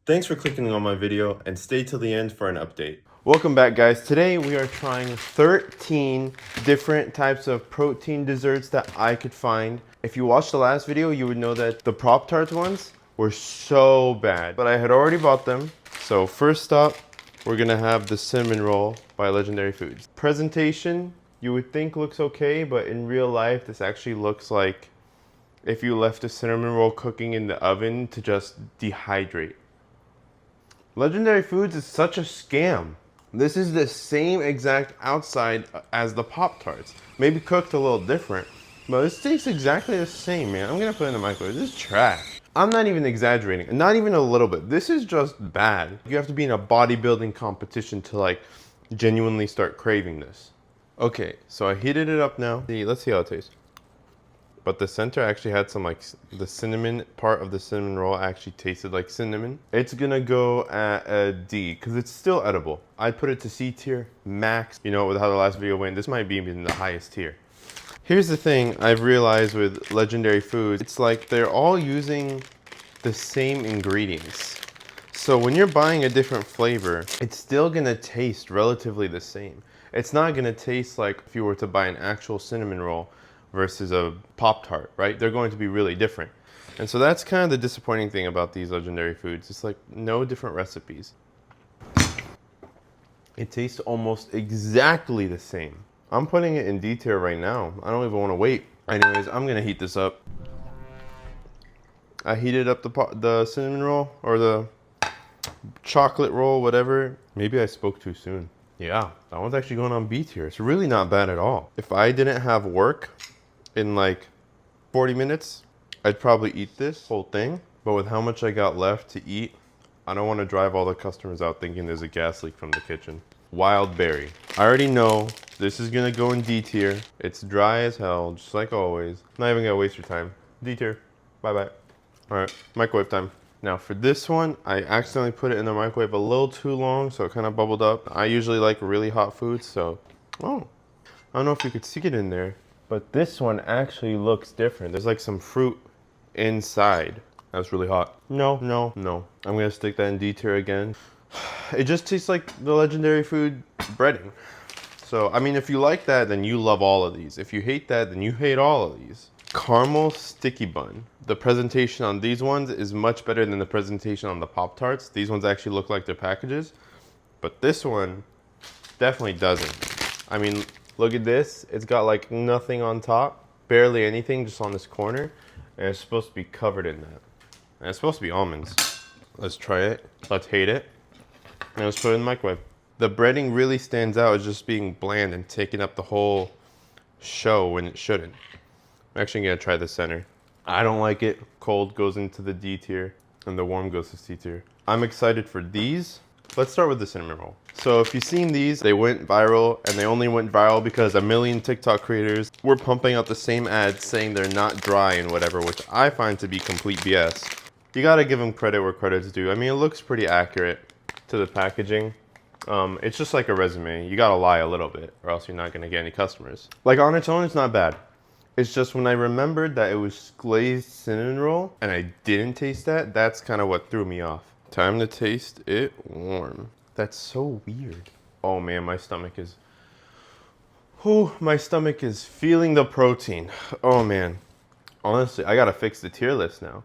Thanks for clicking on my video and stay till the end for an update. Welcome back, guys. Today we are trying 13 different types of protein desserts that I could find. If you watched the last video, you would know that the Pop-Tart ones were so bad, but I had already bought them. So first up, we're gonna have the cinnamon roll by Legendary Foods. Presentation, you would think looks okay, but in real life, this actually looks like if you left a cinnamon roll cooking in the oven to just dehydrate. Legendary Foods is such a scam. This is the same exact outside as the Pop-Tarts. Maybe cooked a little different, but this tastes exactly the same, man. I'm gonna put it in the microwave. This is trash. I'm not even exaggerating, not even a little bit. This is just bad. You have to be in a bodybuilding competition to like genuinely start craving this. Okay, so I heated it up now. Let's see how it tastes. But the center actually had some like the cinnamon part of the cinnamon roll actually tasted like cinnamon. It's gonna go at a D because it's still edible. I'd put it to C tier, max. You know, with how the last video went, this might be in the highest tier. Here's the thing I've realized with Legendary Foods, it's like they're all using the same ingredients. So when you're buying a different flavor, it's still gonna taste relatively the same. It's not gonna taste like if you were to buy an actual cinnamon roll versus a Pop-Tart, right? They're going to be really different. And so that's kind of the disappointing thing about these Legendary Foods. It's like no different recipes. It tastes almost exactly the same. I'm putting it in D tier right now. I don't even want to wait. Anyways, I'm gonna heat this up. I heated up the cinnamon roll or the chocolate roll, whatever. Maybe I spoke too soon. Yeah, that one's actually going on B tier. It's really not bad at all. If I didn't have work in like 40 minutes, I'd probably eat this whole thing. But with how much I got left to eat, I don't want to drive all the customers out thinking there's a gas leak from the kitchen. Wild berry. I already know this is gonna go in D tier. It's dry as hell, just like always. Not even gonna waste your time. D tier. Bye-bye. All right, microwave time. Now for this one, I accidentally put it in the microwave a little too long, so it kind of bubbled up. I usually like really hot food, so, oh, I don't know if you could see it in there, but this one actually looks different. There's like some fruit inside. That's really hot. No. I'm gonna stick that in D tier again. It just tastes like the Legendary Food breading. So, I mean, if you like that, then you love all of these. If you hate that, then you hate all of these. Caramel sticky bun. The presentation on these ones is much better than the presentation on the Pop-Tarts. These ones actually look like their packages, but this one definitely doesn't. I mean, look at this. It's got like nothing on top, barely anything just on this corner, and it's supposed to be covered in that. And it's supposed to be almonds. Let's try it. Let's hate it. And let's put it in the microwave. The breading really stands out as just being bland and taking up the whole show when it shouldn't. I'm actually gonna try the center. I don't like it. Cold goes into the D tier and the warm goes to C tier. I'm excited for these. Let's start with the cinnamon roll. So if you've seen these, they went viral, and they only went viral because a million TikTok creators were pumping out the same ads saying they're not dry and whatever, which I find to be complete BS. You gotta give them credit where credit's due. I mean, it looks pretty accurate to the packaging. It's just like a resume. You gotta lie a little bit or else you're not gonna get any customers. Like on its own, it's not bad. It's just when I remembered that it was glazed cinnamon roll and I didn't taste that, that's kind of what threw me off. Time to taste it warm. That's so weird. Oh man, my stomach is feeling the protein. Oh man. Honestly, I gotta fix the tier list now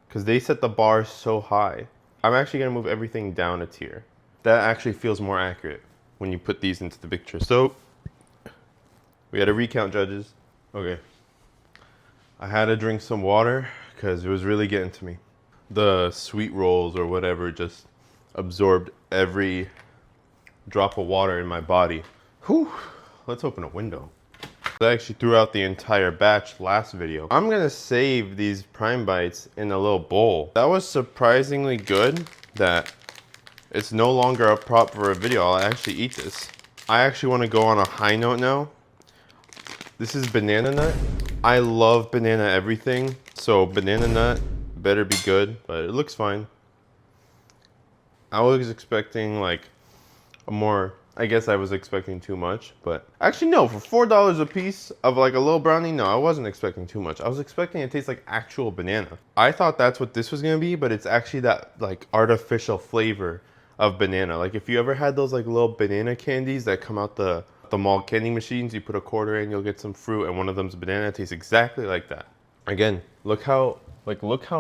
because they set the bar so high. I'm actually gonna move everything down a tier. That actually feels more accurate when you put these into the picture. So we had a recount, judges. Okay, I had to drink some water because it was really getting to me. The sweet rolls or whatever just absorbed every drop of water in my body. Whew, let's open a window. I actually threw out the entire batch last video. I'm gonna save these Prime Bites in a little bowl. That was surprisingly good that it's no longer a prop for a video. I'll actually eat this. I actually wanna go on a high note now. This is banana nut. I love banana everything, so banana nut better be good, but it looks fine. I was expecting like a more I guess I was expecting too much, but actually no, for $4 a piece of like a little brownie, no, I wasn't expecting too much. I was expecting it to taste like actual banana. I thought that's what this was gonna be, but it's actually that like artificial flavor of banana. Like if you ever had those like little banana candies that come out the mall candy machines, you put a quarter in, you'll get some fruit, and one of them's banana. It tastes exactly like that. Again, look how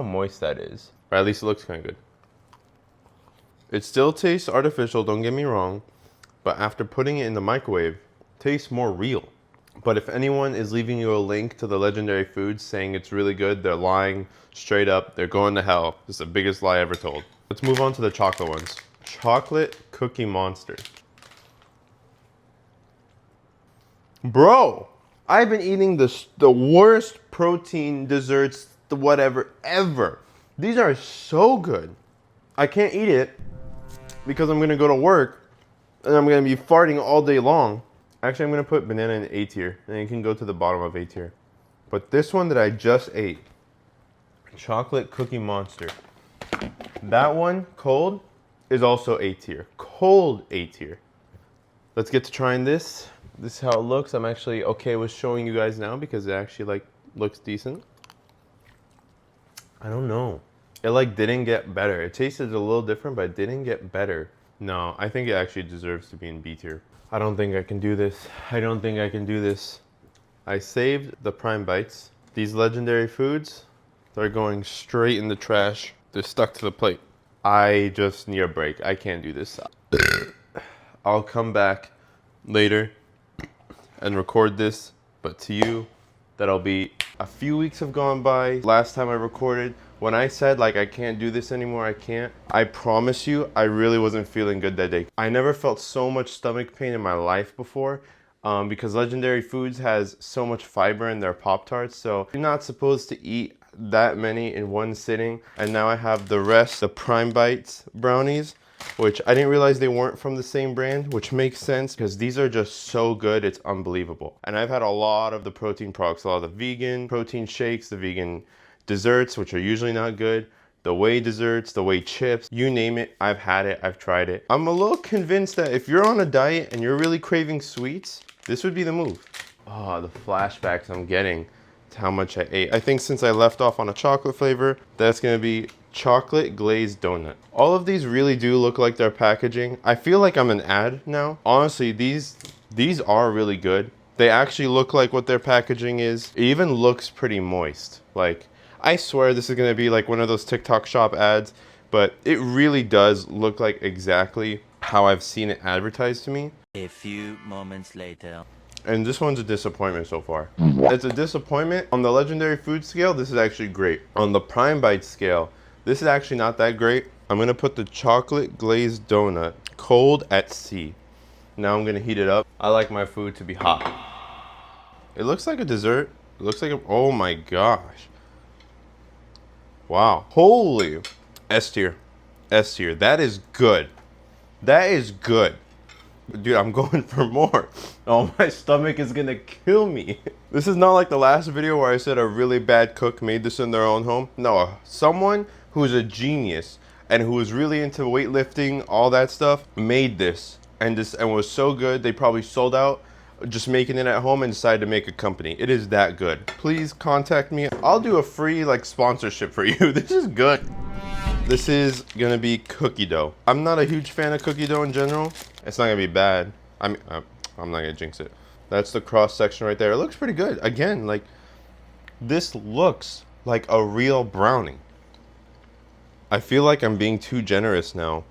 moist that is. Or at least it looks kind of good. It still tastes artificial, don't get me wrong. But after putting it in the microwave, it tastes more real. But if anyone is leaving you a link to the Legendary Foods saying it's really good, they're lying straight up. They're going to hell. This is the biggest lie ever told. Let's move on to the chocolate ones. Chocolate Cookie Monster. Bro, I've been eating the worst protein desserts, the whatever, ever. These are so good. I can't eat it because I'm going to go to work. And I'm going to be farting all day long. Actually, I'm going to put banana in A tier. And you can go to the bottom of A tier. But this one that I just ate. Chocolate Cookie Monster. That one, cold, is also A tier. Cold A tier. Let's get to trying this. This is how it looks. I'm actually okay with showing you guys now because it actually like looks decent. I don't know. It like didn't get better. It tasted a little different, but it didn't get better. No, I think it actually deserves to be in B tier. I don't think I can do this. I don't think I can do this. I saved the Prime Bites. These Legendary Foods, they're going straight in the trash. They're stuck to the plate. I just need a break. I can't do this. I'll come back later and record this, but to you, that'll be a few weeks have gone by. Last time I recorded, when I said like I can't do this anymore, I can't, I promise you, I really wasn't feeling good that day. I never felt so much stomach pain in my life before because Legendary Foods has so much fiber in their Pop-Tarts, so you're not supposed to eat that many in one sitting. And now I have the rest, the Prime Bites brownies, which I didn't realize they weren't from the same brand, which makes sense because these are just so good, it's unbelievable. And I've had a lot of the protein products, a lot of the vegan protein shakes, the vegan desserts, which are usually not good, the whey desserts, the whey chips, you name it, I've had it, I've tried it. I'm a little convinced that if you're on a diet and you're really craving sweets, this would be the move. Oh, the flashbacks I'm getting to how much I ate. I think since I left off on a chocolate flavor, that's gonna be chocolate glazed donut. All of these really do look like their packaging. I feel like I'm an ad now. Honestly, these are really good. They actually look like what their packaging is. It even looks pretty moist. Like, I swear this is gonna be like one of those TikTok shop ads, but it really does look like exactly how I've seen it advertised to me. A few moments later. And this one's a disappointment so far. It's a disappointment. On the Legendary Food scale, this is actually great. On the Prime Bite scale, this is actually not that great. I'm gonna put the chocolate glazed donut cold at C. Now I'm gonna heat it up. I like my food to be hot. It looks like a dessert. It looks like a, oh my gosh. Wow, holy. S tier, S tier, that is good. That is good. Dude, I'm going for more. Oh, my stomach is gonna kill me. This is not like the last video where I said a really bad cook made this in their own home. No, someone who's a genius and who was really into weightlifting, all that stuff, made this and was so good they probably sold out just making it at home and decided to make a company. It is that good. Please contact me. I'll do a free like sponsorship for you. This is good. This is gonna be cookie dough. I'm not a huge fan of cookie dough in general. It's not gonna be bad. I'm not gonna jinx it. That's the cross section right there. It looks pretty good. Again, like this looks like a real brownie. I feel like I'm being too generous now,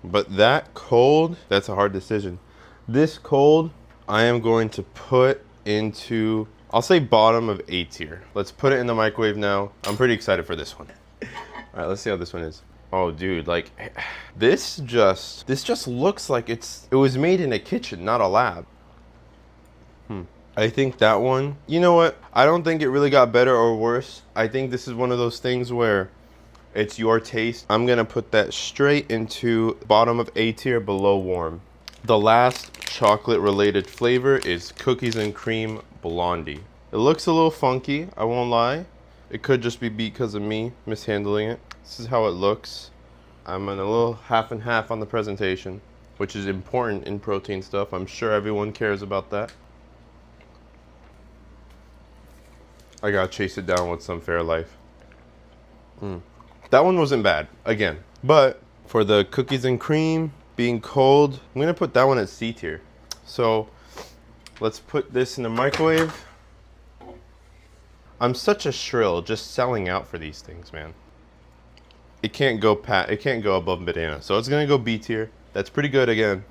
but that cold, that's a hard decision. This cold, I am going to put into, I'll say bottom of A tier. Let's put it in the microwave now. I'm pretty excited for this one. All right, let's see how this one is. Oh, dude, like this just looks like it was made in a kitchen, not a lab. I think that one, you know what? I don't think it really got better or worse. I think this is one of those things where it's your taste. I'm gonna put that straight into bottom of A tier, below warm. The last chocolate related flavor is cookies and cream blondie. It looks a little funky, I won't lie. It could just be because of me mishandling it. This is how it looks. I'm in a little half and half on the presentation. which is important in protein stuff. I'm sure everyone cares about that. I gotta chase it down with some Fairlife. That one wasn't bad, again. But for the cookies and cream being cold, I'm gonna put that one at C tier. So let's put this in the microwave. I'm such a shrill just selling out for these things, man. It can't go above banana. So it's gonna go B tier. That's pretty good again.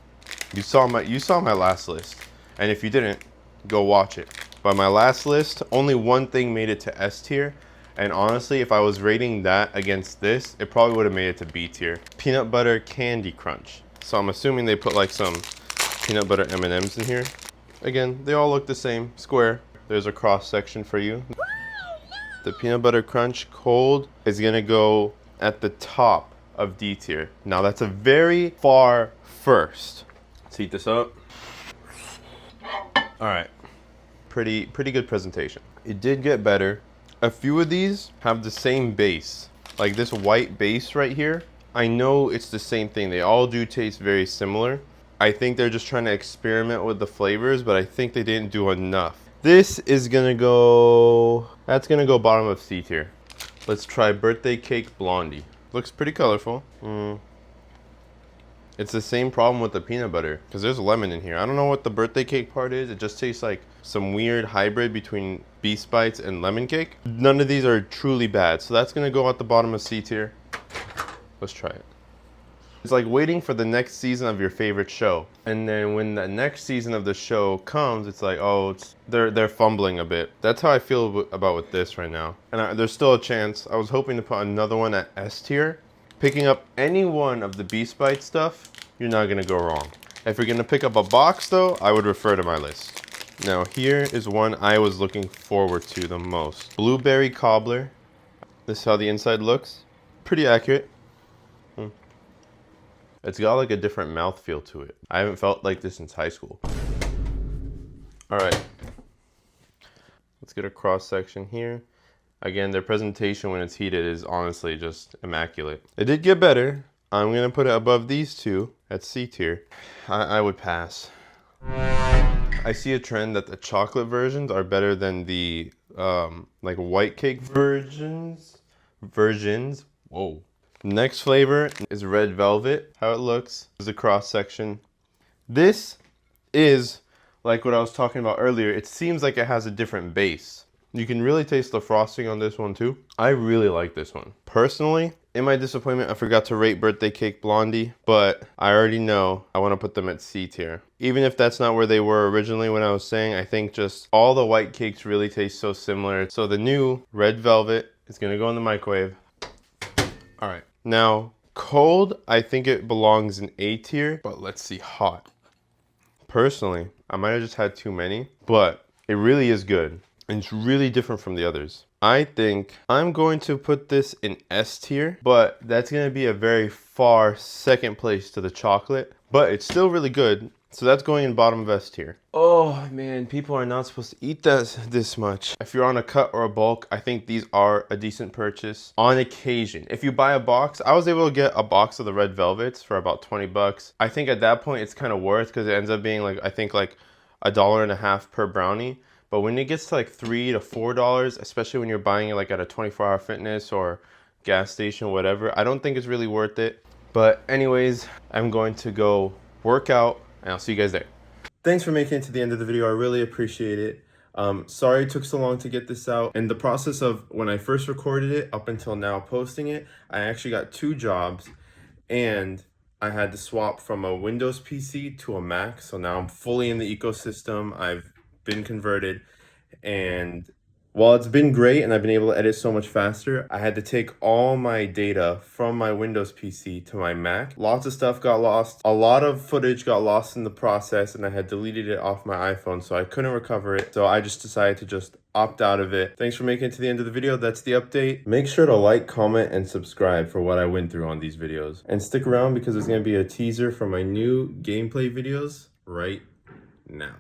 You saw my last list. And if you didn't, go watch it. By my last list, only one thing made it to S tier. And honestly, if I was rating that against this, it probably would have made it to B tier. Peanut butter candy crunch. So I'm assuming they put like some peanut butter M&Ms in here. Again, they all look the same, square. There's a cross section for you. The peanut butter crunch cold is gonna go at the top of D tier. Now that's a very far first. Let's heat this up. All right, pretty good presentation. It did get better. A few of these have the same base, like this white base right here. I know it's the same thing. They all do taste very similar. I think they're just trying to experiment with the flavors, but I think they didn't do enough. This is gonna go, that's gonna go bottom of C tier. Let's try birthday cake blondie. Looks pretty colorful. It's the same problem with the peanut butter because there's lemon in here. I don't know what the birthday cake part is. It just tastes like some weird hybrid between Beast Bites and lemon cake. None of these are truly bad. So that's gonna go at the bottom of C tier. Let's try it. It's like waiting for the next season of your favorite show. And then when the next season of the show comes, it's like, oh, they're fumbling a bit. That's how I feel about with this right now. And there's still a chance. I was hoping to put another one at S tier. Picking up any one of the Beast Bite stuff, you're not gonna go wrong. If you're gonna pick up a box though, I would refer to my list. Now here is one I was looking forward to the most. Blueberry cobbler. This is how the inside looks. Pretty accurate. It's got like a different mouthfeel to it. I haven't felt like this since high school. All right, let's get a cross section here. Again, their presentation when it's heated is honestly just immaculate. It did get better. I'm gonna put it above these two at C tier. I would pass. I see a trend that the chocolate versions are better than the like white cake versions. Whoa. Next flavor is red velvet. How it looks is a cross section. This is like what I was talking about earlier. It seems like it has a different base. You can really taste the frosting on this one too. I really like this one. Personally, in my disappointment, I forgot to rate birthday cake blondie, but I already know I want to put them at C tier. Even if that's not where they were originally when I was saying, I think just all the white cakes really taste so similar. So the new red velvet is gonna go in the microwave. All right, now cold, I think it belongs in A tier, but let's see hot. Personally, I might have just had too many, but it really is good. And it's really different from the others. I think I'm going to put this in S tier, but that's going to be a very far second place to the chocolate, but it's still really good. So that's going in bottom of S tier. Oh man, people are not supposed to eat this much. If you're on a cut or a bulk, I think these are a decent purchase on occasion. If you buy a box, I was able to get a box of the red velvets for about 20 bucks. I think at that point it's kind of worth because it ends up being like, I think like $1.50 per brownie. But when it gets to like $3 to $4, especially when you're buying it like at a 24-hour fitness or gas station, whatever, I don't think it's really worth it. But anyways, I'm going to go work out and I'll see you guys there. Thanks for making it to the end of the video. I really appreciate it. Sorry it took so long to get this out. In the process of when I first recorded it up until now posting it, I actually got 2 jobs and I had to swap from a Windows PC to a Mac. So now I'm fully in the ecosystem. I've been converted, and while it's been great and I've been able to edit so much faster, I had to take all my data from my Windows PC to my Mac. Lots of stuff got lost. A lot of footage got lost in the process and I had deleted it off my iPhone, so I couldn't recover it. So I just decided to just opt out of it. Thanks for making it to the end of the video. That's the update. Make sure to like, comment, and subscribe for what I went through on these videos. And stick around because there's going to be a teaser for my new gameplay videos right now.